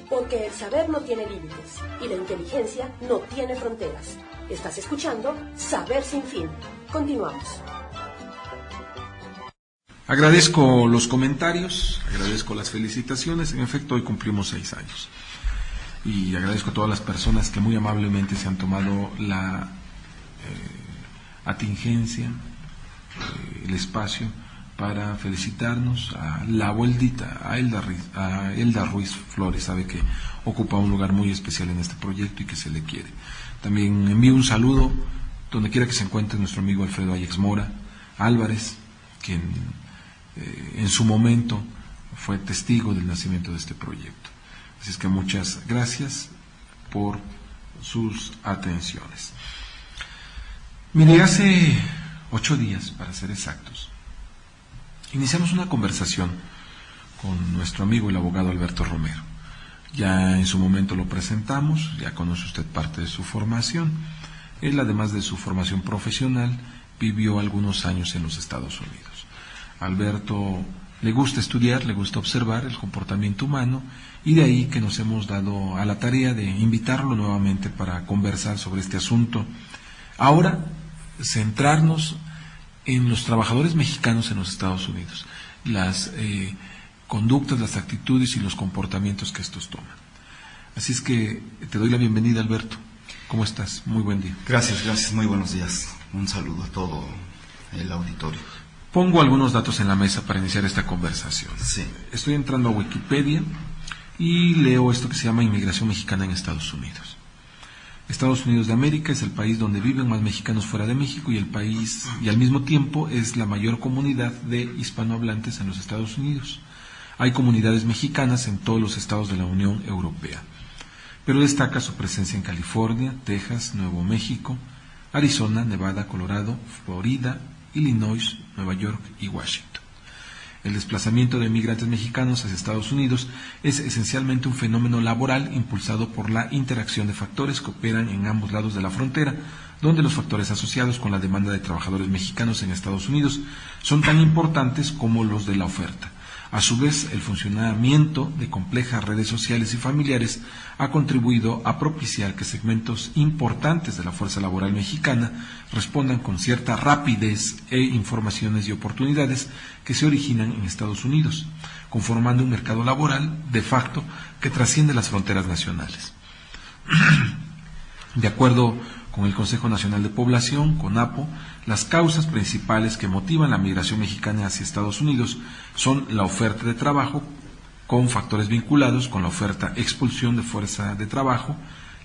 Porque el saber no tiene límites y la inteligencia no tiene fronteras. Estás escuchando Saber Sin Fin. Continuamos. Agradezco los comentarios, agradezco las felicitaciones. En efecto, hoy cumplimos 6 años. Y agradezco a todas las personas que muy amablemente se han tomado la atingencia, el espacio para felicitarnos a la abuelita, a Elda Ruiz Flores. Sabe que ocupa un lugar muy especial en este proyecto y que se le quiere. También envío un saludo donde quiera que se encuentre nuestro amigo Alfredo Ayax Mora Álvarez, quien en su momento fue testigo del nacimiento de este proyecto. Así es que muchas gracias por sus atenciones. Mire, hace 8 días, para ser exactos, iniciamos una conversación con nuestro amigo el abogado Alberto Romero. Ya en su momento lo presentamos, ya conoce usted parte de su formación. Él, además de su formación profesional, vivió algunos años en los Estados Unidos. Alberto le gusta estudiar, le gusta observar el comportamiento humano, y de ahí que nos hemos dado a la tarea de invitarlo nuevamente para conversar sobre este asunto. Ahora, centrarnos en los trabajadores mexicanos en los Estados Unidos, las conductas, las actitudes y los comportamientos que estos toman. Así es que te doy la bienvenida, Alberto. ¿Cómo estás? Muy buen día. Gracias, muy buenos días. Un saludo a todo el auditorio. Pongo algunos datos en la mesa para iniciar esta conversación. Sí. Estoy entrando a Wikipedia y leo esto que se llama inmigración mexicana en Estados Unidos. Estados Unidos de América es el país donde viven más mexicanos fuera de México y al mismo tiempo es la mayor comunidad de hispanohablantes en los Estados Unidos. Hay comunidades mexicanas en todos los estados de la Unión Europea, pero destaca su presencia en California, Texas, Nuevo México, Arizona, Nevada, Colorado, Florida, Illinois, Nueva York y Washington. El desplazamiento de migrantes mexicanos hacia Estados Unidos es esencialmente un fenómeno laboral impulsado por la interacción de factores que operan en ambos lados de la frontera, donde los factores asociados con la demanda de trabajadores mexicanos en Estados Unidos son tan importantes como los de la oferta. A su vez, el funcionamiento de complejas redes sociales y familiares ha contribuido a propiciar que segmentos importantes de la fuerza laboral mexicana respondan con cierta rapidez e informaciones y oportunidades que se originan en Estados Unidos, conformando un mercado laboral de facto que trasciende las fronteras nacionales. De acuerdo con el Consejo Nacional de Población, CONAPO, las causas principales que motivan la migración mexicana hacia Estados Unidos son la oferta de trabajo, con factores vinculados con la oferta expulsión de fuerza de trabajo,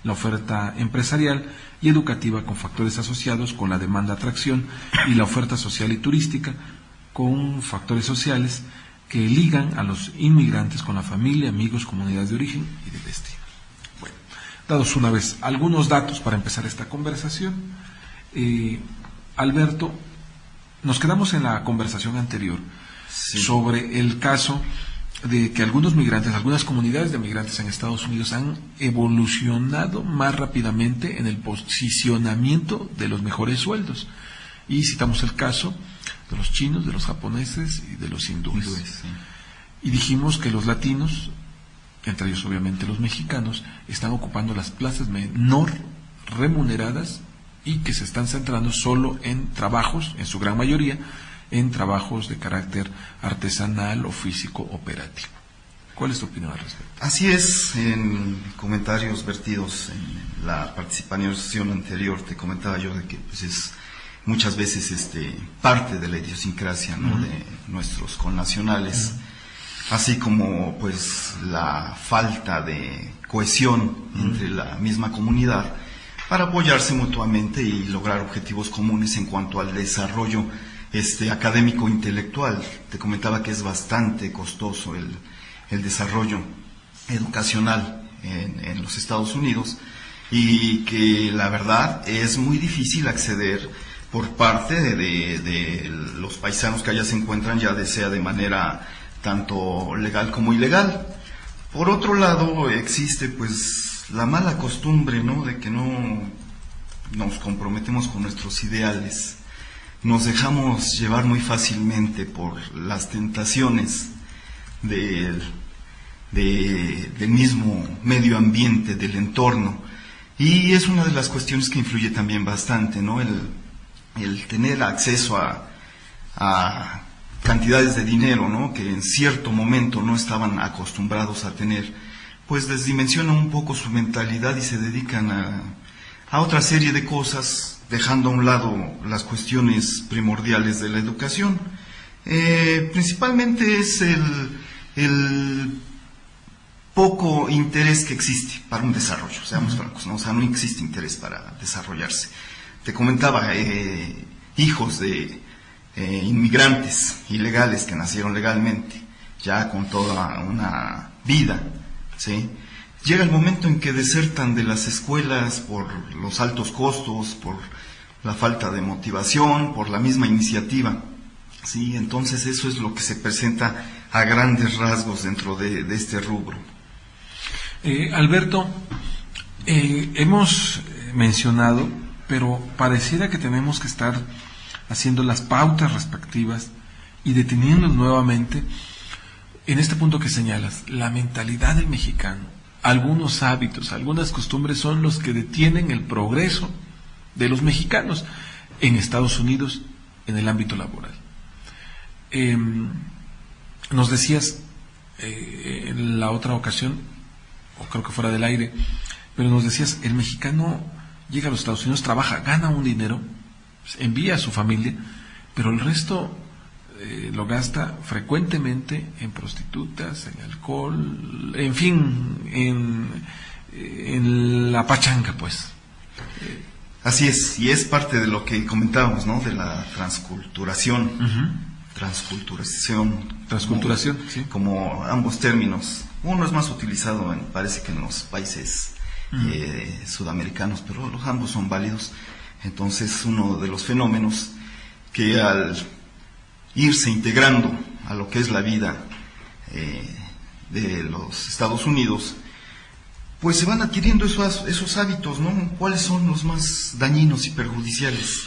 la oferta empresarial y educativa con factores asociados con la demanda atracción y la oferta social y turística con factores sociales que ligan a los inmigrantes con la familia, amigos, comunidades de origen y de destino. Bueno, dados una vez algunos datos para empezar esta conversación, Alberto, nos quedamos en la conversación anterior sobre el caso de que algunos migrantes, algunas comunidades de migrantes en Estados Unidos han evolucionado más rápidamente en el posicionamiento de los mejores sueldos. Y citamos el caso de los chinos, de los japoneses y de los hindúes. Sí. Y dijimos que los latinos, entre ellos obviamente los mexicanos, están ocupando las plazas menor remuneradas y que se están centrando solo en trabajos, en su gran mayoría, en trabajos de carácter artesanal o físico operativo. ¿Cuál es tu opinión al respecto? Así es, en comentarios vertidos en la participación anterior te comentaba yo de que pues es muchas veces parte de la idiosincrasia, ¿no? De nuestros connacionales, así como pues la falta de cohesión entre la misma comunidad para apoyarse mutuamente y lograr objetivos comunes en cuanto al desarrollo académico intelectual. Te comentaba que es bastante costoso el desarrollo educacional en los Estados Unidos y que la verdad es muy difícil acceder por parte de los paisanos que allá se encuentran, ya sea de manera tanto legal como ilegal. Por otro lado, existe pues la mala costumbre, ¿no?, de que no nos comprometemos con nuestros ideales. Nos dejamos llevar muy fácilmente por las tentaciones del del mismo medio ambiente, del entorno. Y es una de las cuestiones que influye también bastante, ¿no? El tener acceso a cantidades de dinero, ¿no? Que en cierto momento no estaban acostumbrados a tener, pues desdimensionan un poco su mentalidad y se dedican a otra serie de cosas, dejando a un lado las cuestiones primordiales de la educación. Principalmente es el poco interés que existe para un desarrollo, seamos francos, ¿no? O sea, no existe interés para desarrollarse. Te comentaba, hijos de inmigrantes ilegales que nacieron legalmente, ya con toda una vida, ¿sí? Llega el momento en que desertan de las escuelas por los altos costos, por la falta de motivación, por la misma iniciativa, ¿sí? Entonces eso es lo que se presenta a grandes rasgos dentro de este rubro. Alberto, hemos mencionado, pero pareciera que tenemos que estar haciendo las pautas respectivas y deteniéndonos nuevamente en este punto que señalas, la mentalidad del mexicano, algunos hábitos, algunas costumbres son los que detienen el progreso de los mexicanos en Estados Unidos en el ámbito laboral. Nos decías en la otra ocasión, o creo que fuera del aire, pero nos decías, el mexicano llega a los Estados Unidos, trabaja, gana un dinero, envía a su familia, pero el resto lo gasta frecuentemente en prostitutas, en alcohol, en fin, en la pachanga, pues. Así es, y es parte de lo que comentábamos, ¿no? De la transculturación. Transculturación, sí. Como ambos términos. Uno es más utilizado, parece que en los países sudamericanos, pero los ambos son válidos. Entonces, uno de los fenómenos que al irse integrando a lo que es la vida de los Estados Unidos, pues se van adquiriendo esos hábitos, ¿no? ¿Cuáles son los más dañinos y perjudiciales?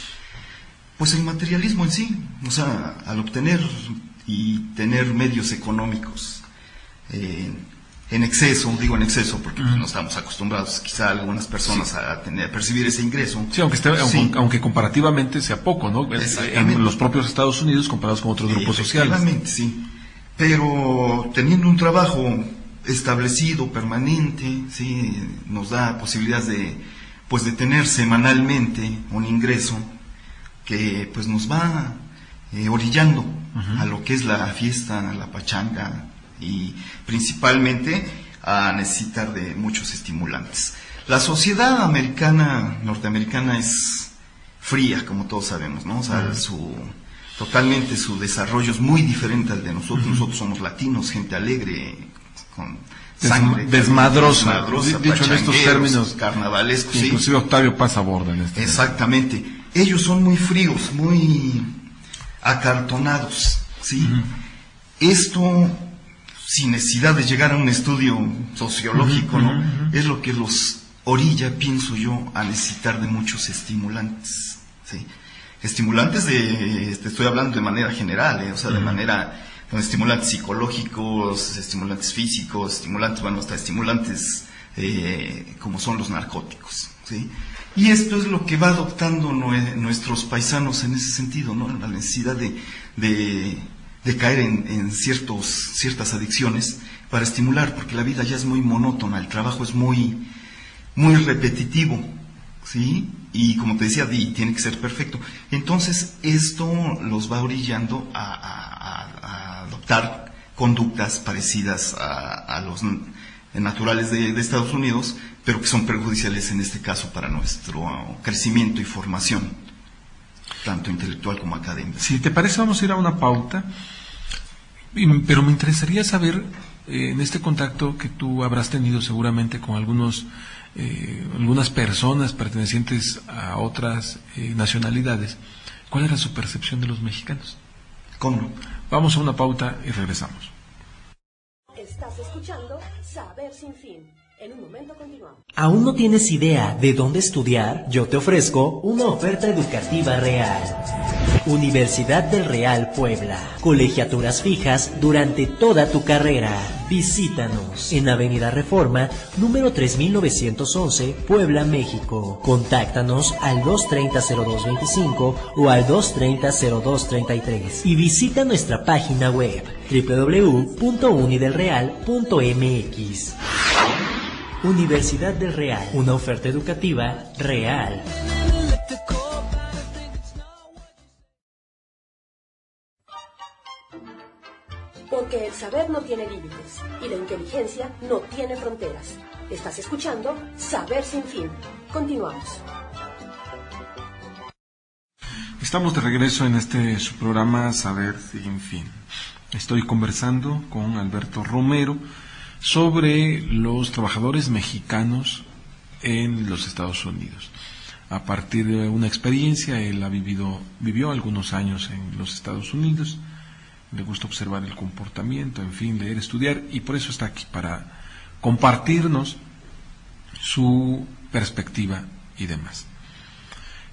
Pues el materialismo en sí, o sea, al obtener y tener medios económicos en exceso, digo en exceso porque no estamos acostumbrados quizá algunas personas a percibir ese ingreso. Sí, aunque comparativamente sea poco, ¿no? En los propios Estados Unidos comparados con otros grupos sociales. Efectivamente, sí. Pero teniendo un trabajo establecido, permanente, sí, nos da posibilidades de tener semanalmente un ingreso que pues nos va orillando a lo que es la fiesta, la pachanga y principalmente a necesitar de muchos estimulantes. La sociedad norteamericana es fría, como todos sabemos, ¿no? O sea, totalmente su desarrollo es muy diferente al de nosotros. Nosotros somos latinos, gente alegre, con sangre desmadrosa, dicho en estos términos carnavalescos. Inclusive Octavio Paz aborda en este. Exactamente. Ellos son muy fríos, muy acartonados, ¿sí? Esto, sin necesidad de llegar a un estudio sociológico, ¿no? Es lo que los orilla, pienso yo, a necesitar de muchos estimulantes, ¿sí? Estimulantes te estoy hablando de manera general, o sea, de manera, con estimulantes psicológicos, estimulantes físicos, hasta estimulantes como son los narcóticos, ¿sí? Y esto es lo que va adoptando nuestros paisanos en ese sentido, ¿no? La necesidad de caer en ciertas adicciones para estimular, porque la vida ya es muy monótona, el trabajo es muy repetitivo, ¿sí? Y como te decía, tiene que ser perfecto. Entonces, esto los va orillando a adoptar conductas parecidas a los naturales de Estados Unidos, pero que son perjudiciales en este caso para nuestro crecimiento y formación, tanto intelectual como académica. Si te parece, vamos a ir a una pauta, pero me interesaría saber, en este contacto que tú habrás tenido seguramente con algunas personas pertenecientes a otras nacionalidades, ¿cuál era su percepción de los mexicanos? ¿Cómo no? Vamos a una pauta y regresamos. Estás escuchando Saber Sin Fin. En un momento continuamos. ¿Aún no tienes idea de dónde estudiar? Yo te ofrezco una oferta educativa real. Universidad del Real Puebla. Colegiaturas fijas durante toda tu carrera. Visítanos en Avenida Reforma, número 3911, Puebla, México. Contáctanos al 230-0225 o al 230-0233 y visita nuestra página web www.unidelreal.mx. Universidad del Real, una oferta educativa real. Porque el saber no tiene límites y la inteligencia no tiene fronteras. Estás escuchando Saber Sin Fin. Continuamos. Estamos de regreso en su programa Saber Sin Fin. Estoy conversando con Alberto Romero sobre los trabajadores mexicanos en los Estados Unidos. A partir de una experiencia, él vivió algunos años en los Estados Unidos. Le gusta observar el comportamiento, en fin, leer, estudiar, y por eso está aquí, para compartirnos su perspectiva y demás.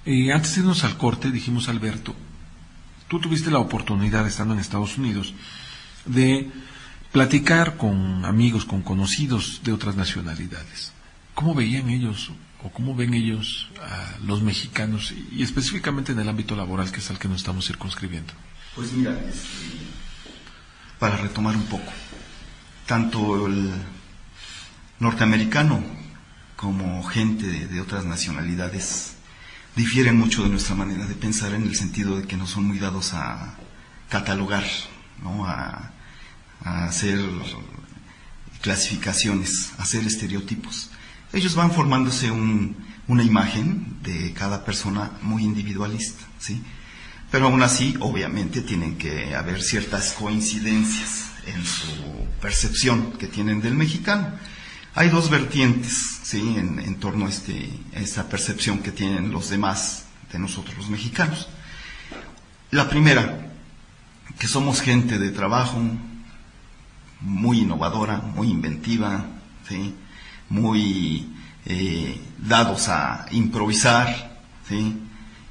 Antes de irnos al corte, dijimos, Alberto, tú tuviste la oportunidad, estando en Estados Unidos, de platicar con amigos, con conocidos de otras nacionalidades. ¿Cómo veían ellos, o cómo ven ellos a los mexicanos, y específicamente en el ámbito laboral, que es al que nos estamos circunscribiendo? Pues mira, para retomar un poco, tanto el norteamericano como gente de otras nacionalidades difieren mucho de nuestra manera de pensar, en el sentido de que no son muy dados a catalogar, ¿no? a hacer clasificaciones, a hacer estereotipos. Ellos van formándose una imagen de cada persona muy individualista, ¿sí? Pero aún así, obviamente, tienen que haber ciertas coincidencias en su percepción que tienen del mexicano. Hay dos vertientes, ¿sí?, en torno a esta percepción que tienen los demás de nosotros los mexicanos. La primera, que somos gente de trabajo, muy innovadora, muy inventiva, ¿sí?, muy dados a improvisar, ¿sí?,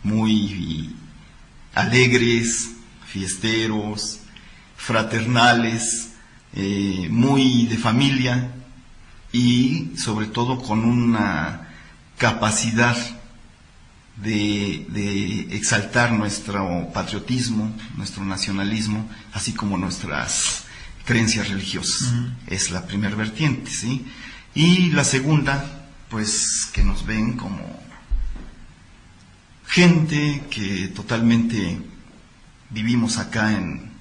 muy alegres, fiesteros, fraternales, muy de familia, y sobre todo con una capacidad de exaltar nuestro patriotismo, nuestro nacionalismo, así como nuestras creencias religiosas. Es la primera vertiente, ¿sí? Y la segunda, pues, que nos ven como gente que totalmente vivimos acá en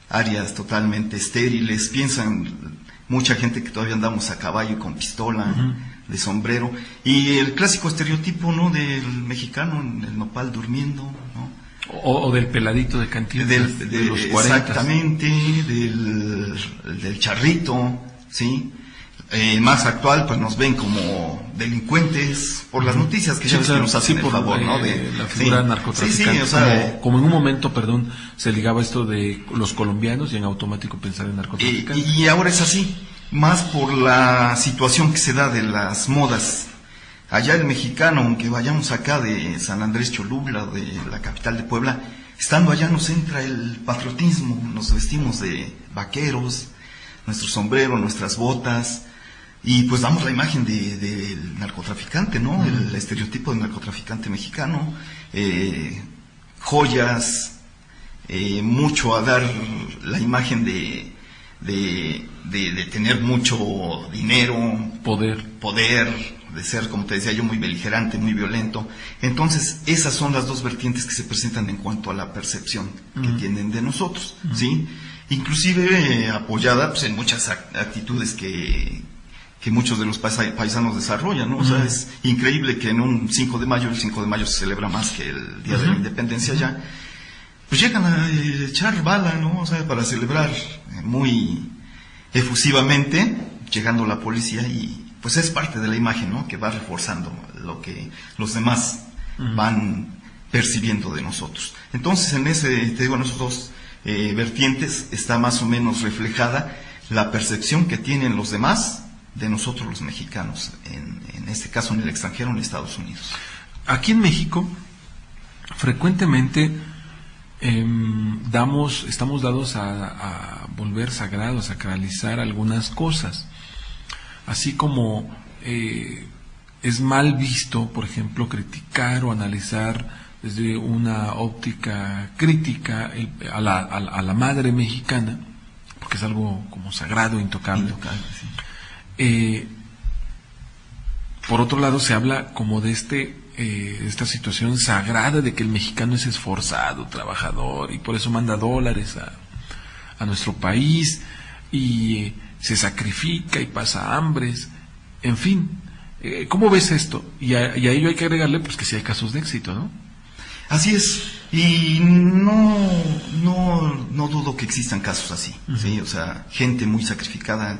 áreas totalmente estériles. Piensan mucha gente que todavía andamos a caballo y con pistola, de sombrero, y el clásico estereotipo, ¿no?, del mexicano en el nopal durmiendo, ¿no? O del peladito de Cantinflas de los 40. Exactamente, del charrito, ¿sí? Más actual, pues nos ven como delincuentes por las noticias que ya ves que nos hacen el favor, ¿no? De la figura narcotraficante. O sea, como en un momento, se ligaba esto de los colombianos y en automático pensar en narcotraficantes. Y ahora es así, más por la situación que se da de las modas. Allá el mexicano, aunque vayamos acá de San Andrés Cholula, de la capital de Puebla, estando allá nos entra el patriotismo, nos vestimos de vaqueros, nuestro sombrero, nuestras botas, y pues damos la imagen del narcotraficante, ¿no? El estereotipo del narcotraficante mexicano, joyas, mucho a dar la imagen de tener mucho dinero, poder, de ser, como te decía yo, muy beligerante, muy violento. Entonces, esas son las dos vertientes que se presentan en cuanto a la percepción que tienen de nosotros, ¿sí? Inclusive apoyada, pues, en muchas actitudes que muchos de los paisanos desarrollan, ¿no? O sea, es increíble que en un 5 de mayo, el 5 de mayo se celebra más que el Día de la Independencia ya, pues llegan a echar bala, ¿no? O sea, para celebrar muy efusivamente, llegando la policía, y pues es parte de la imagen, ¿no?, que va reforzando lo que los demás van percibiendo de nosotros. Entonces, en esos dos vertientes está más o menos reflejada la percepción que tienen los demás de nosotros los mexicanos, en este caso en el extranjero, en Estados Unidos. Aquí en México frecuentemente estamos dados a volver sagrados, a sacralizar algunas cosas, así como es mal visto, por ejemplo, criticar o analizar desde una óptica crítica a la madre mexicana, porque es algo como sagrado, intocable. Sí. Por otro lado, se habla como de esta situación sagrada de que el mexicano es esforzado, trabajador, y por eso manda dólares a nuestro país, y se sacrifica y pasa hambres, en fin. ¿Cómo ves esto? Y a ello hay que agregarle pues que sí hay casos de éxito, ¿no? Así es, y no dudo que existan casos así, ¿sí? O sea, gente muy sacrificada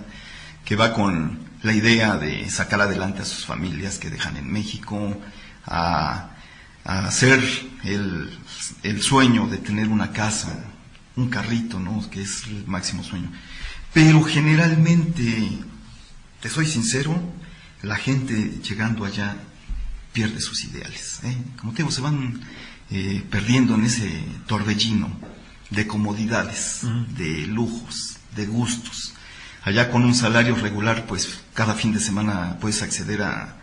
que va con la idea de sacar adelante a sus familias que dejan en México, a hacer el sueño de tener una casa, un carrito, ¿no? Que es el máximo sueño. Pero generalmente, te soy sincero, la gente llegando allá pierde sus ideales, ¿eh? Como te digo, se van perdiendo en ese torbellino de comodidades, de lujos, de gustos. Allá con un salario regular, pues cada fin de semana puedes acceder a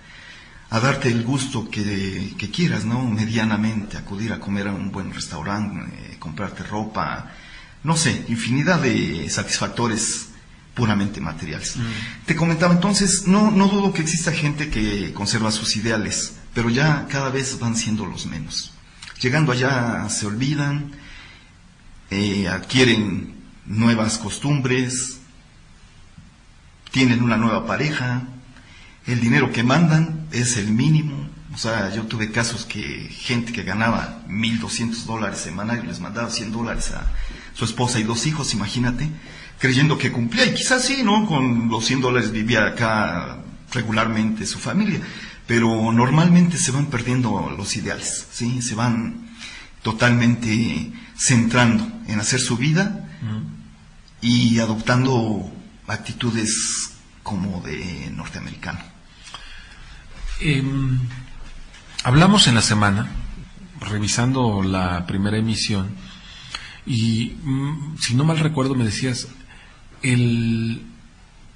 darte el gusto que quieras, ¿no? Medianamente, acudir a comer a un buen restaurante, comprarte ropa, no sé, infinidad de satisfactores puramente materiales. Te comentaba entonces, no dudo que exista gente que conserva sus ideales, pero ya cada vez van siendo los menos. Llegando allá se olvidan, adquieren nuevas costumbres, tienen una nueva pareja, el dinero que mandan es el mínimo. O sea, yo tuve casos que gente que ganaba $1,200 semanales les mandaba $100 a su esposa y 2 hijos, imagínate, creyendo que cumplía, y quizás sí, ¿no? Con los $100 vivía acá regularmente su familia, pero normalmente se van perdiendo los ideales, ¿sí? Se van totalmente centrando en hacer su vida y adoptando actitudes como de norteamericano. Hablamos en la semana, revisando la primera emisión, y si no mal recuerdo me decías, el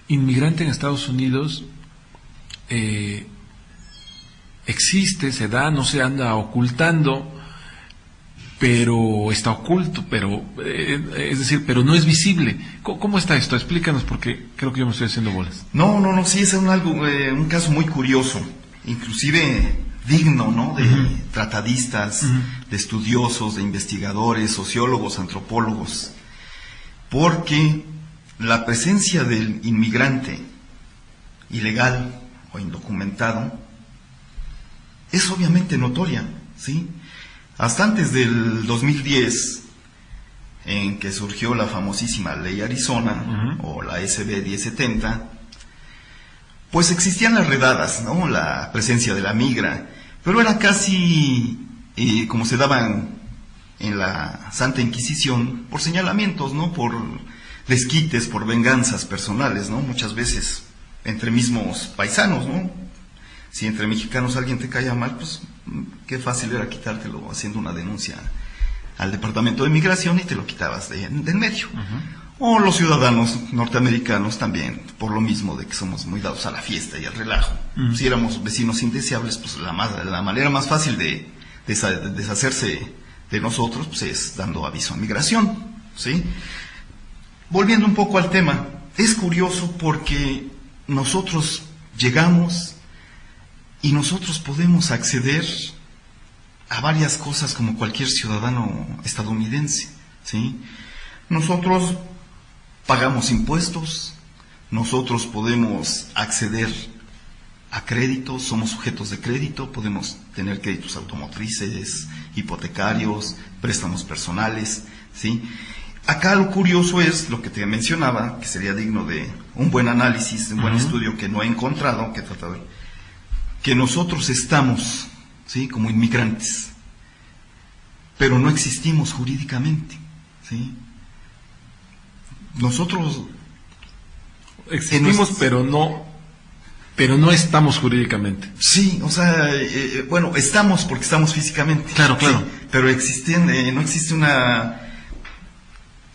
inmigrante en Estados Unidos existe, se da, no se anda ocultando, pero está oculto, pero es decir, pero no es visible. ¿Cómo está esto? Explícanos, porque creo que yo me estoy haciendo bolas. No, sí, es un caso muy curioso, inclusive digno, ¿no? De tratadistas, de estudiosos, de investigadores, sociólogos, antropólogos, porque la presencia del inmigrante ilegal o indocumentado es obviamente notoria, ¿sí? Hasta antes del 2010, en que surgió la famosísima Ley Arizona, o la SB 1070, pues existían las redadas, ¿no? La presencia de la migra, pero era casi como se daban en la Santa Inquisición, por señalamientos, ¿no? Por desquites, por venganzas personales, ¿no? Muchas veces entre mismos paisanos, ¿no? Si entre mexicanos alguien te caía mal, pues qué fácil era quitártelo haciendo una denuncia al Departamento de Migración y te lo quitabas de en medio. O los ciudadanos norteamericanos también, por lo mismo de que somos muy dados a la fiesta y al relajo. Si éramos vecinos indeseables, pues la manera más fácil de deshacerse de nosotros, pues es dando aviso a migración, ¿sí? Volviendo un poco al tema, es curioso porque nosotros llegamos y nosotros podemos acceder a varias cosas como cualquier ciudadano estadounidense, ¿sí? Nosotros pagamos impuestos, nosotros podemos acceder a créditos, somos sujetos de crédito, podemos tener créditos automotrices, hipotecarios, préstamos personales, ¿sí? Acá lo curioso es lo que te mencionaba, que sería digno de un buen análisis, de un buen estudio que no he encontrado, que trata de que nosotros estamos, ¿sí? Como inmigrantes, pero no existimos jurídicamente, ¿sí? Nosotros existimos, pero no Pero no estamos jurídicamente. Sí, o sea, bueno, estamos porque estamos físicamente. Claro. Sí, pero no existe una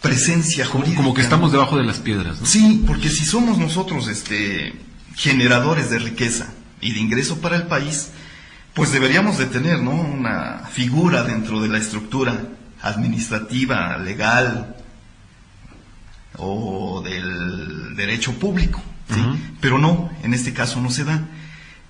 presencia jurídica. Como que estamos debajo de las piedras, ¿no? Sí, porque si somos nosotros generadores de riqueza y de ingreso para el país, pues deberíamos de tener, ¿no?, una figura dentro de la estructura administrativa, legal o del derecho público, ¿sí? Uh-huh. Pero no, en este caso no se da.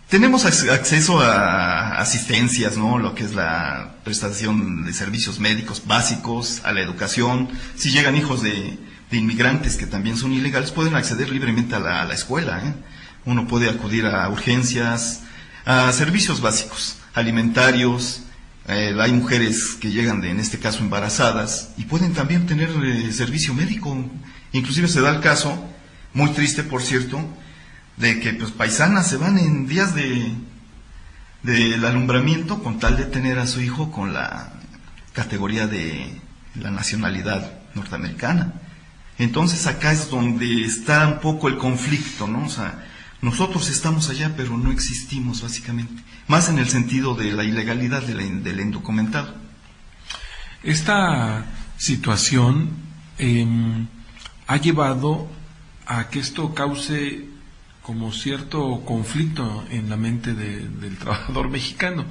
Tenemos acceso a asistencias, ¿no?, lo que es la prestación de servicios médicos básicos, a la educación. Si llegan hijos de inmigrantes que también son ilegales, pueden acceder libremente a la escuela, ¿eh? Uno puede acudir a urgencias, a servicios básicos, alimentarios. Hay mujeres que llegan en este caso embarazadas y pueden también tener servicio médico. Inclusive se da el caso, muy triste por cierto, de que pues paisanas se van en días del alumbramiento con tal de tener a su hijo con la categoría de la nacionalidad norteamericana. Entonces acá es donde está un poco el conflicto, ¿no? O sea, nosotros estamos allá pero no existimos básicamente, más en el sentido de la ilegalidad del indocumentado. Esta situación ha llevado a que esto cause como cierto conflicto en la mente del trabajador mexicano,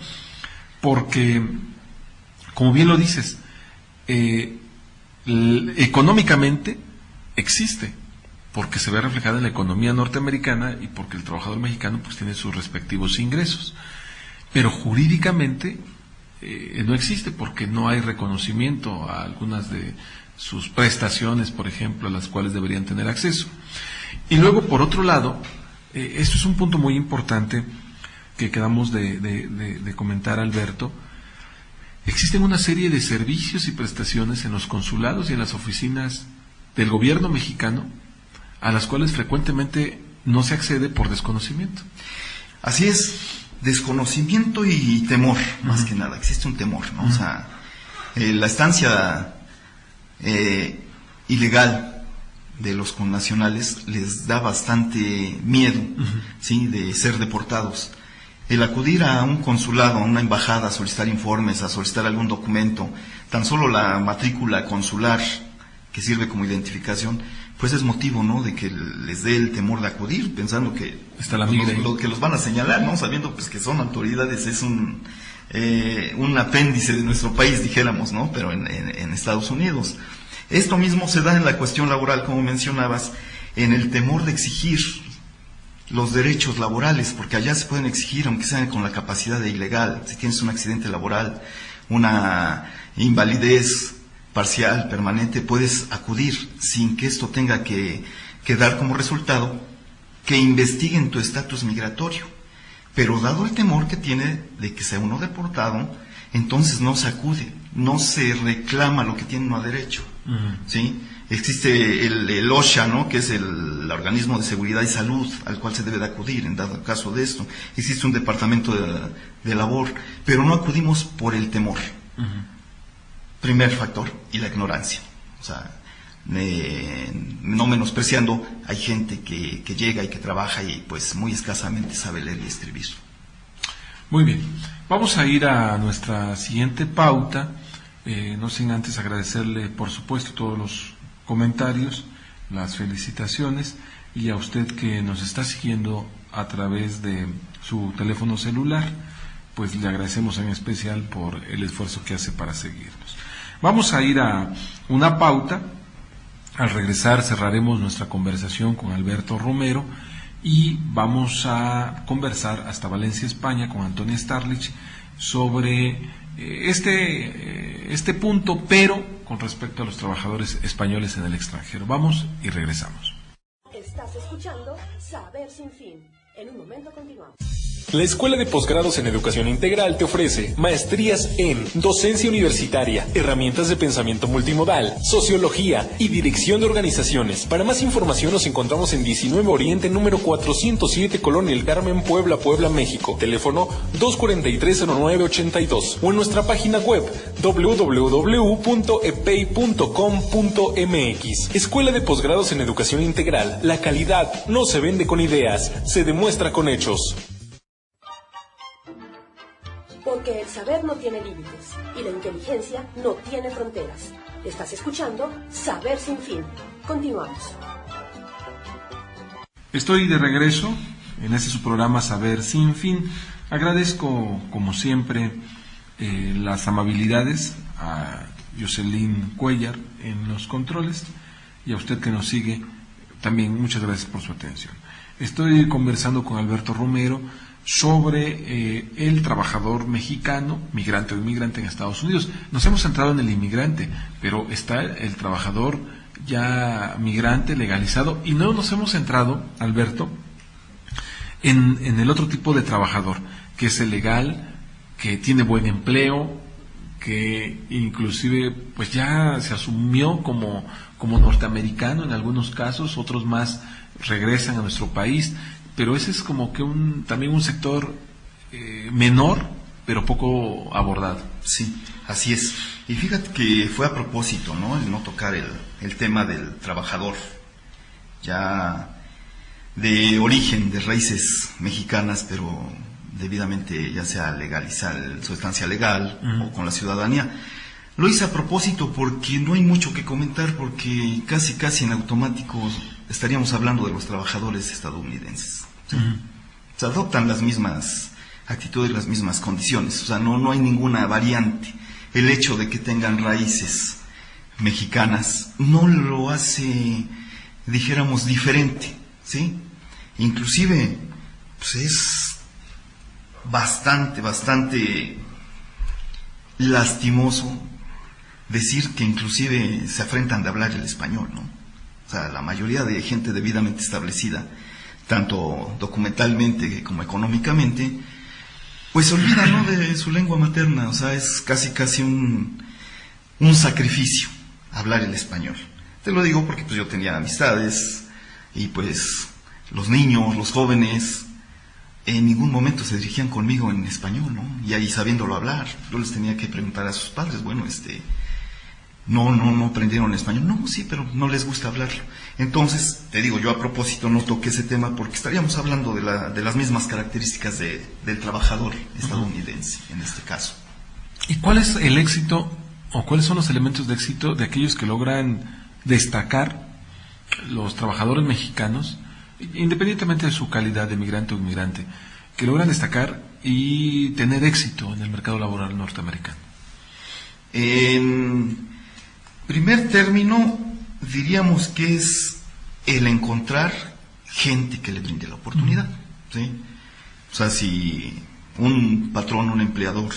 porque, como bien lo dices, económicamente existe, porque se ve reflejada en la economía norteamericana y porque el trabajador mexicano pues tiene sus respectivos ingresos, pero jurídicamente no existe porque no hay reconocimiento a algunas de sus prestaciones, por ejemplo, a las cuales deberían tener acceso. Y luego, por otro lado, esto es un punto muy importante que quedamos de comentar, Alberto. Existen una serie de servicios y prestaciones en los consulados y en las oficinas del gobierno mexicano a las cuales frecuentemente no se accede por desconocimiento. Así es, desconocimiento y temor, más que nada, existe un temor, ¿no? O sea, la estancia ilegal de los connacionales les da bastante miedo, ¿sí?, de ser deportados. El acudir a un consulado, a una embajada, a solicitar informes, a solicitar algún documento, tan solo la matrícula consular que sirve como identificación, pues es motivo, ¿no?, de que les dé el temor de acudir, pensando que está la que los van a señalar, ¿no?, sabiendo pues que son autoridades, es un apéndice de nuestro país, dijéramos, ¿no?, pero en Estados Unidos. Esto mismo se da en la cuestión laboral, como mencionabas, en el temor de exigir los derechos laborales, porque allá se pueden exigir, aunque sean con la capacidad de ilegal. Si tienes un accidente laboral, una invalidez parcial, permanente, puedes acudir sin que esto tenga que dar como resultado que investiguen tu estatus migratorio. Pero dado el temor que tiene de que sea uno deportado, entonces no se acude, no se reclama lo que tiene uno a derecho. ¿Sí? Existe el OSHA, ¿no?, que es el organismo de seguridad y salud al cual se debe de acudir en dado caso de esto. Existe un departamento de labor, pero no acudimos por el temor. Primer factor, y la ignorancia. O sea, no menospreciando, hay gente que llega y que trabaja y pues muy escasamente sabe leer y escribir. Muy bien, vamos a ir a nuestra siguiente pauta, no sin antes agradecerle por supuesto todos los comentarios, las felicitaciones, y a usted que nos está siguiendo a través de su teléfono celular, pues le agradecemos en especial por el esfuerzo que hace para seguirnos. Vamos a ir a una pauta. Al regresar cerraremos nuestra conversación con Alberto Romero y vamos a conversar hasta Valencia, España, con Antonia Starlich sobre este punto, pero con respecto a los trabajadores españoles en el extranjero. Vamos y regresamos. Estás escuchando Saber Sin Fin. En un momento continuamos. La Escuela de Posgrados en Educación Integral te ofrece maestrías en docencia universitaria, herramientas de pensamiento multimodal, sociología y dirección de organizaciones. Para más información nos encontramos en 19 Oriente, número 407, Colonia El Carmen, Puebla, México. Teléfono 243-0982 o en nuestra página web www.epei.com.mx. Escuela de Posgrados en Educación Integral. La calidad no se vende con ideas, se demuestra demuestra con hechos. Porque el saber no tiene límites y la inteligencia no tiene fronteras. Estás escuchando Saber Sin Fin. Continuamos. Estoy de regreso en este su programa Saber Sin Fin. Agradezco, como siempre, las amabilidades a Jocelyn Cuellar en los controles y a usted que nos sigue, también muchas gracias por su atención. Estoy conversando con Alberto Romero sobre el trabajador mexicano, migrante o inmigrante en Estados Unidos. Nos hemos centrado en el inmigrante, pero está el trabajador ya migrante, legalizado, y no nos hemos centrado, Alberto, en el otro tipo de trabajador, que es el legal, que tiene buen empleo, que inclusive pues ya se asumió como norteamericano en algunos casos, otros más regresan a nuestro país, pero ese es como que también un sector menor, pero poco abordado. Sí, así es. Y fíjate que fue a propósito, ¿no? El no tocar el tema del trabajador ya de origen, de raíces mexicanas, pero debidamente ya sea legalizar su estancia legal o con la ciudadanía. Lo hice a propósito porque no hay mucho que comentar, porque casi en automático estaríamos hablando de los trabajadores estadounidenses. ¿Sí? Se adoptan las mismas actitudes, las mismas condiciones, o sea, no hay ninguna variante. El hecho de que tengan raíces mexicanas no lo hace, dijéramos, diferente, ¿sí? Inclusive, pues es bastante lastimoso decir que inclusive se afrentan de hablar el español, ¿no? O sea, la mayoría de gente debidamente establecida, tanto documentalmente como económicamente, pues se olvida, ¿no?, de su lengua materna. O sea, es casi un sacrificio hablar el español. Te lo digo porque pues yo tenía amistades y pues los niños, los jóvenes, en ningún momento se dirigían conmigo en español, ¿no? Y ahí sabiéndolo hablar, yo les tenía que preguntar a sus padres, bueno, no aprendieron español. No, sí, pero no les gusta hablarlo. Entonces, te digo, yo a propósito no toqué ese tema porque estaríamos hablando de las mismas características del trabajador estadounidense, en este caso. ¿Y cuál es el éxito o cuáles son los elementos de éxito de aquellos que logran destacar, los trabajadores mexicanos, independientemente de su calidad de migrante o inmigrante, que logran destacar y tener éxito en el mercado laboral norteamericano? En primer término, diríamos que es el encontrar gente que le brinde la oportunidad, ¿sí? O sea, si un patrón, un empleador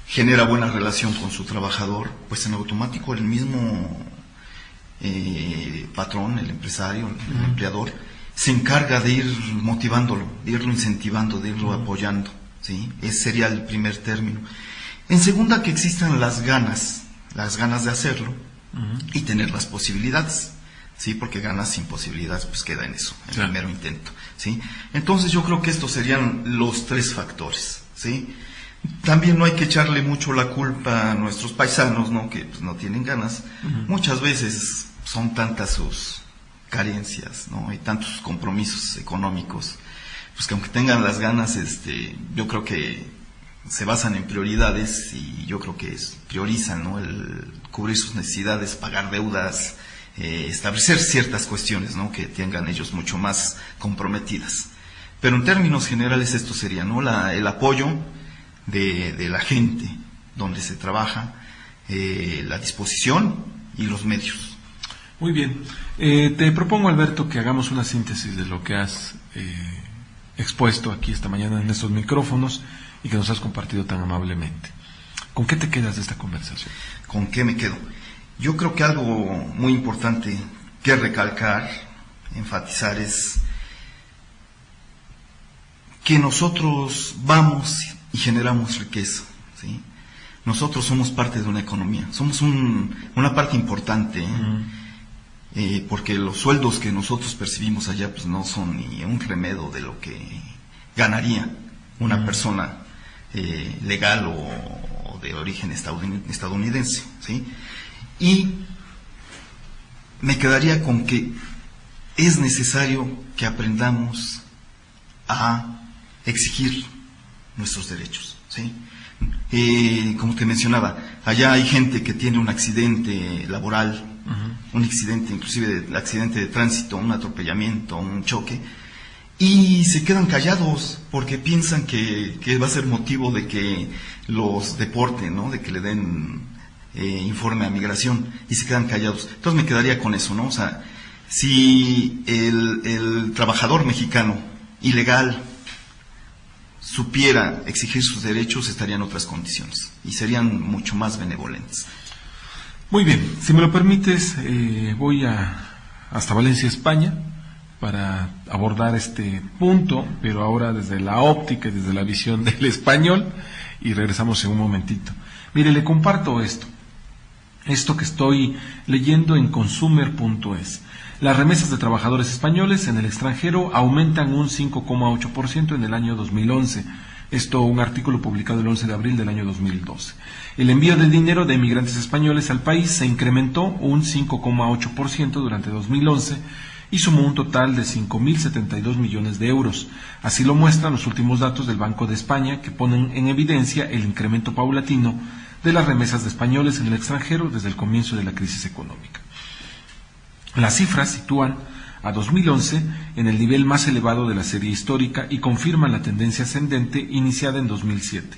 genera buena relación con su trabajador, pues en automático el mismo patrón, el empresario, el empleador, se encarga de ir motivándolo, de irlo incentivando, de irlo apoyando, ¿sí? Ese sería el primer término. En segunda, que existan las ganas de hacerlo y tener las posibilidades, ¿sí? Porque ganas sin posibilidades, pues queda en eso, en el mero intento, ¿sí? Entonces yo creo que estos serían los tres factores, ¿sí? También no hay que echarle mucho la culpa a nuestros paisanos, ¿no?, que pues no tienen ganas. Muchas veces son tantas sus carencias, ¿no?, y tantos compromisos económicos, pues que aunque tengan las ganas, yo creo que se basan en prioridades, y yo creo que priorizan, ¿no?, el cubrir sus necesidades, pagar deudas, establecer ciertas cuestiones, ¿no?, que tengan ellos mucho más comprometidas. Pero en términos generales esto sería, ¿no?, el apoyo de la gente donde se trabaja, la disposición y los medios. Muy bien. Te propongo, Alberto, que hagamos una síntesis de lo que has expuesto aquí esta mañana en estos micrófonos y que nos has compartido tan amablemente. ¿Con qué te quedas de esta conversación? ¿Con qué me quedo? Yo creo que algo muy importante que recalcar, enfatizar, es que nosotros vamos y generamos riqueza, ¿sí? Nosotros somos parte de una economía, somos una parte importante, porque los sueldos que nosotros percibimos allá pues no son ni un remedio de lo que ganaría una persona legal o de origen estadounidense, ¿sí? Y me quedaría con que es necesario que aprendamos a exigir nuestros derechos, ¿sí? Como te mencionaba, allá hay gente que tiene un accidente laboral, un accidente, inclusive el accidente de tránsito, un atropellamiento, un choque, y se quedan callados porque piensan que va a ser motivo de que los deporten, ¿no? De que le den informe a migración, y se quedan callados. Entonces me quedaría con eso, ¿no? O sea, si el trabajador mexicano ilegal supiera exigir sus derechos, estaría en otras condiciones y serían mucho más benevolentes. Muy bien, si me lo permites, voy hasta Valencia, España, para abordar este punto, pero ahora desde la óptica y desde la visión del español, y regresamos en un momentito. Mire, le comparto esto que estoy leyendo en consumer.es. Las remesas de trabajadores españoles en el extranjero aumentan un 5,8% en el año 2011. Esto un artículo publicado el 11 de abril del año 2012. El envío de dinero de emigrantes españoles al país se incrementó un 5,8% durante 2011 y sumó un total de 5.072 millones de euros. Así lo muestran los últimos datos del Banco de España, que ponen en evidencia el incremento paulatino de las remesas de españoles en el extranjero desde el comienzo de la crisis económica. Las cifras sitúan a 2011 en el nivel más elevado de la serie histórica y confirman la tendencia ascendente iniciada en 2007,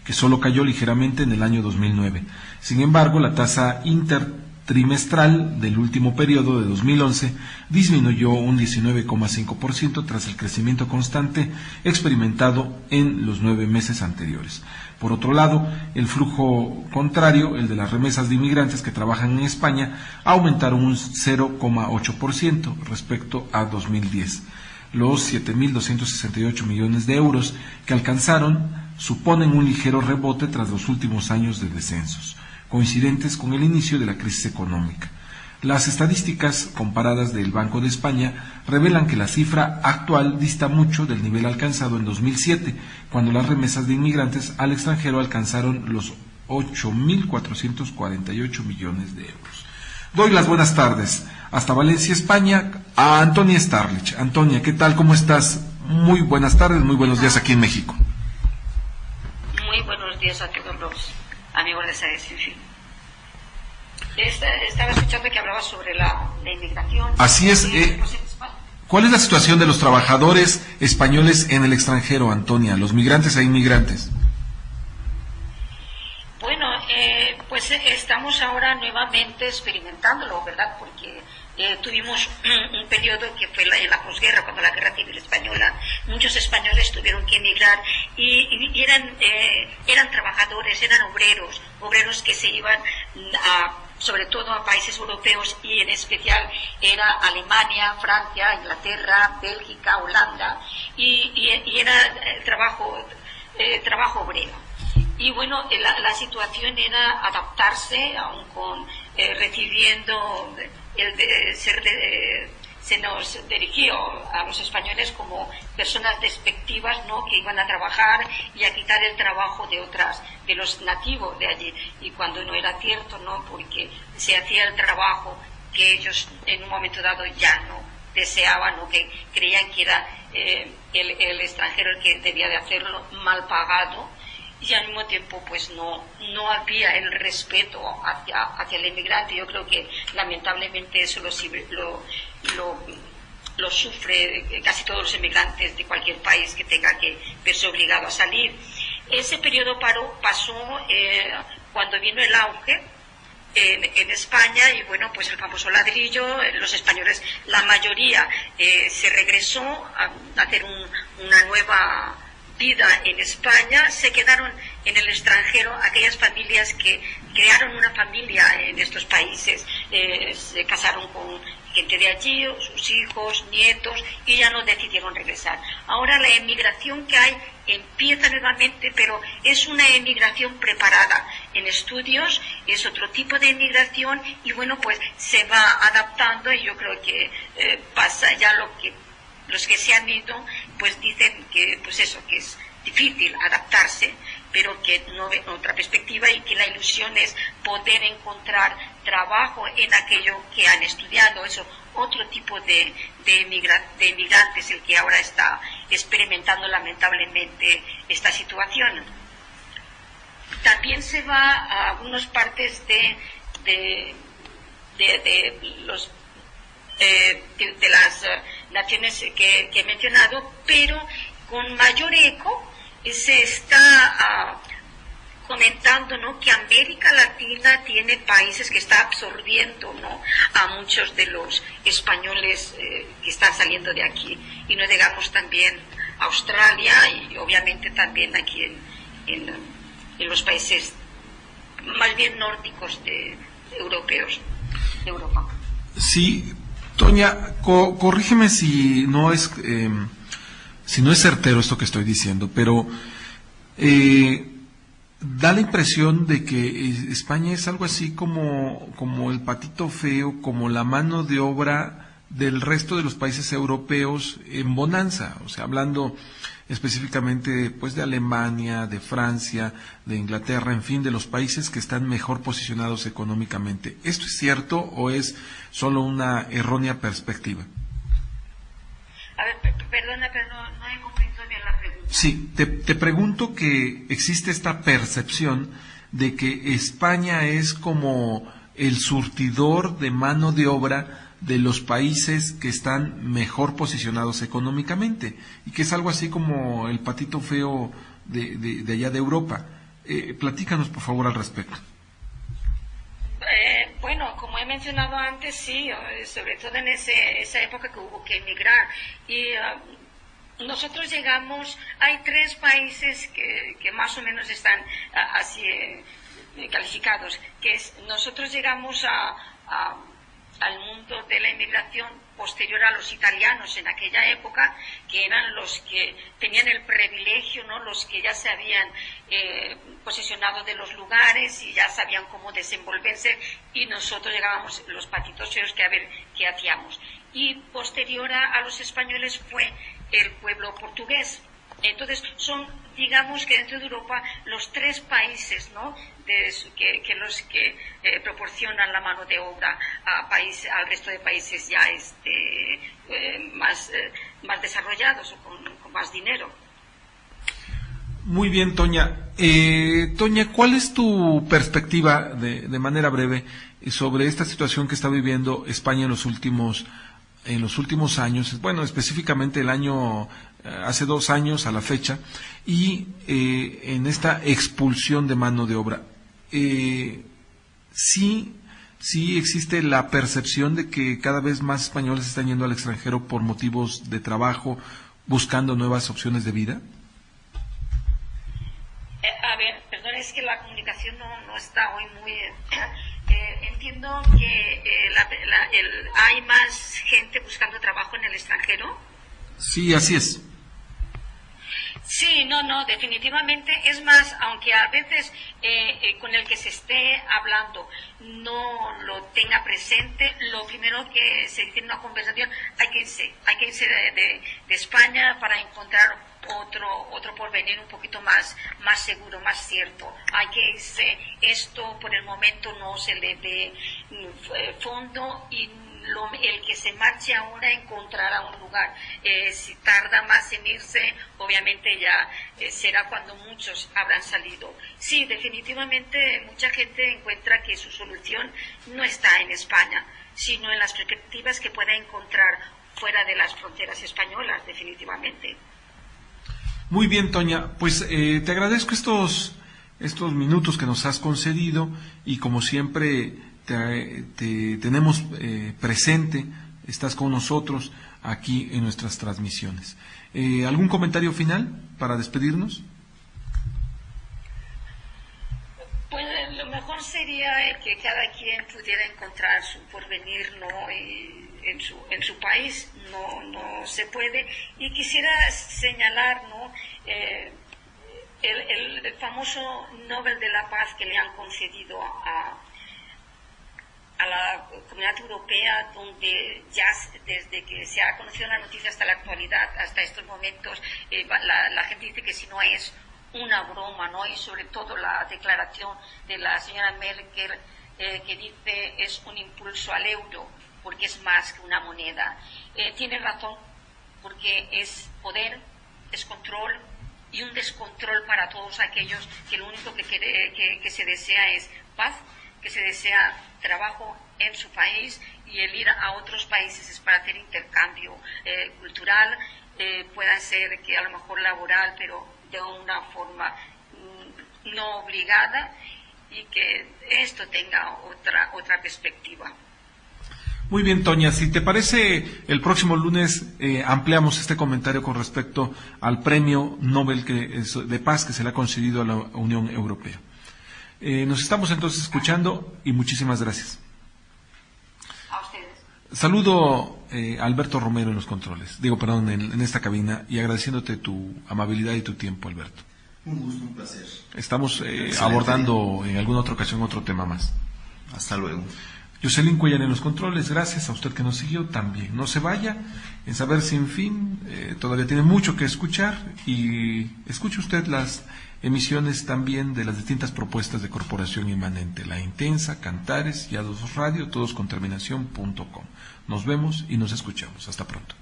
que solo cayó ligeramente en el año 2009. Sin embargo, la tasa intertrimestral del último periodo de 2011 disminuyó un 19,5% tras el crecimiento constante experimentado en los 9 meses anteriores. Por otro lado, el flujo contrario, el de las remesas de inmigrantes que trabajan en España, aumentaron un 0,8% respecto a 2010. Los 7.268 millones de euros que alcanzaron suponen un ligero rebote tras los últimos años de descensos, coincidentes con el inicio de la crisis económica. Las estadísticas comparadas del Banco de España revelan que la cifra actual dista mucho del nivel alcanzado en 2007, cuando las remesas de inmigrantes al extranjero alcanzaron los 8.448 millones de euros. Doy las buenas tardes hasta Valencia, España, a Antonia Starlich. Antonia, ¿qué tal? ¿Cómo estás? Muy buenas tardes, muy buenos días aquí en México. Muy buenos días a todos los amigos de Saber Sin Fin. Estaba escuchando que hablaba sobre la inmigración. Así es. ¿Cuál es la situación de los trabajadores españoles en el extranjero, Antonia? Los migrantes e inmigrantes. Bueno, pues estamos ahora nuevamente experimentándolo, ¿verdad? Porque tuvimos un periodo que fue en la posguerra, cuando la Guerra Civil Española, muchos españoles tuvieron que emigrar y eran trabajadores, eran obreros que se iban sobre todo a países europeos, y en especial era Alemania, Francia, Inglaterra, Bélgica, Holanda, y era trabajo obrero. Y bueno, la situación era adaptarse, aún con recibiendo se nos dirigió a los españoles como personas despectivas, ¿no?, que iban a trabajar y a quitar el trabajo de los nativos de allí, y cuando no era cierto, ¿no?, porque se hacía el trabajo que ellos en un momento dado ya no deseaban, o que creían que era el extranjero el que debía de hacerlo, mal pagado, y al mismo tiempo pues no había el respeto hacia el inmigrante. Yo creo que lamentablemente eso lo sufre casi todos los inmigrantes de cualquier país que tenga que verse obligado a salir. Ese periodo pasó cuando vino el auge en España, y bueno, pues el famoso ladrillo. Los españoles, la mayoría, se regresó a hacer una nueva vida en España. Se quedaron en el extranjero aquellas familias que crearon una familia en estos países, se casaron con gente de allí, sus hijos, nietos, y ya no decidieron regresar. Ahora la emigración que hay empieza nuevamente, pero es una emigración preparada en estudios, es otro tipo de emigración, y bueno, pues se va adaptando, y yo creo que pasa ya lo que los que se han ido pues dicen que pues eso, que es difícil adaptarse, pero que no ven otra perspectiva, y que la ilusión es poder encontrar trabajo en aquello que han estudiado. Eso, otro tipo de emigrantes, el que ahora está experimentando lamentablemente esta situación. También se va a algunas partes de las naciones que he mencionado, pero con mayor eco se está comentando, ¿no?, que América Latina tiene países que está absorbiendo, ¿no?, a muchos de los españoles que están saliendo de aquí, y no digamos también Australia y obviamente también aquí en los países más bien nórdicos europeos de Europa. Sí, Toña, corrígeme si no es certero esto que estoy diciendo, pero da la impresión de que España es algo así como el patito feo, como la mano de obra del resto de los países europeos en bonanza, o sea, hablando específicamente pues de Alemania, de Francia, de Inglaterra, en fin, de los países que están mejor posicionados económicamente. ¿Esto es cierto o es solo una errónea perspectiva? A ver, perdona, pero no he comprendido bien la pregunta. Sí, te pregunto que existe esta percepción de que España es como el surtidor de mano de obra de los países que están mejor posicionados económicamente y que es algo así como el patito feo de allá de Europa. Platícanos por favor al respecto. Bueno, como he mencionado antes, sí, sobre todo en esa época que hubo que emigrar. Y nosotros llegamos, hay 3 países que más o menos están así calificados, que nosotros llegamos al mundo de la inmigración posterior a los italianos en aquella época, que eran los que tenían el privilegio, ¿no?, los que ya se habían posicionado de los lugares y ya sabían cómo desenvolverse, y nosotros llegábamos los patitos feos que a ver qué hacíamos. Y posterior a los españoles fue el pueblo portugués. Entonces son, digamos que dentro de Europa, los 3 países, ¿no?, que los que proporcionan la mano de obra al resto de países ya más desarrollados o con más dinero. Muy bien, Toña. Toña, ¿cuál es tu perspectiva, de manera breve, sobre esta situación que está viviendo España en los últimos años? Bueno, específicamente hace 2 años a la fecha, y en esta expulsión de mano de obra. Sí existe la percepción de que cada vez más españoles están yendo al extranjero por motivos de trabajo, buscando nuevas opciones de vida. A ver, perdón, es que la comunicación no está hoy muy... entiendo que hay más gente buscando trabajo en el extranjero. Sí, así es. Sí, no, definitivamente. Es más, aunque a veces con el que se esté hablando no lo tenga presente, lo primero que se dice en una conversación, hay que irse de España para encontrar otro porvenir un poquito más seguro, más cierto. Hay que irse, esto por el momento no se le ve fondo, y el que se marche ahora encontrará un lugar. Si tarda más en irse, obviamente ya será cuando muchos habrán salido. Sí, definitivamente mucha gente encuentra que su solución no está en España, sino en las perspectivas que pueda encontrar fuera de las fronteras españolas, definitivamente. Muy bien, Toña, pues te agradezco estos minutos que nos has concedido, y como siempre te tenemos presente, estás con nosotros aquí en nuestras transmisiones. ¿Algún comentario final para despedirnos? Pues lo mejor sería que cada quien pudiera encontrar su porvenir, ¿no?, en su país. No se puede. Y quisiera señalar, ¿no?, el famoso Nobel de la Paz que le han concedido a la Comunidad Europea, donde ya desde que se ha conocido la noticia hasta la actualidad, hasta estos momentos, la gente dice que si no es una broma, ¿no? Y sobre todo la declaración de la señora Merkel, que dice es un impulso al euro, porque es más que una moneda. Tiene razón, porque es poder, descontrol y un descontrol para todos aquellos que lo único que se desea es paz, que se desea trabajo en su país, y el ir a otros países es para hacer intercambio cultural, pueda ser que a lo mejor laboral, pero de una forma no obligada, y que esto tenga otra perspectiva. Muy bien, Toña, si te parece, el próximo lunes ampliamos este comentario con respecto al premio Nobel de Paz que se le ha concedido a la Unión Europea. Nos estamos entonces escuchando y muchísimas gracias. A ustedes. Saludo a Alberto Romero en los controles, en esta cabina, y agradeciéndote tu amabilidad y tu tiempo, Alberto. Un gusto, un placer. Estamos abordando en alguna otra ocasión otro tema más. Hasta luego. Jocelyn Cuellar en los controles, gracias a usted que nos siguió también. No se vaya, en Saber Sin Fin todavía tiene mucho que escuchar, y escuche usted las emisiones también de las distintas propuestas de Corporación Inmanente, La Intensa, Cantares y A2 Radio, todos con terminación.com. Nos vemos y nos escuchamos. Hasta pronto.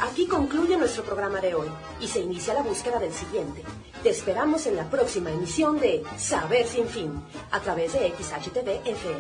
Aquí concluye nuestro programa de hoy y se inicia la búsqueda del siguiente. Te esperamos en la próxima emisión de Saber Sin Fin, a través de XHTV FM.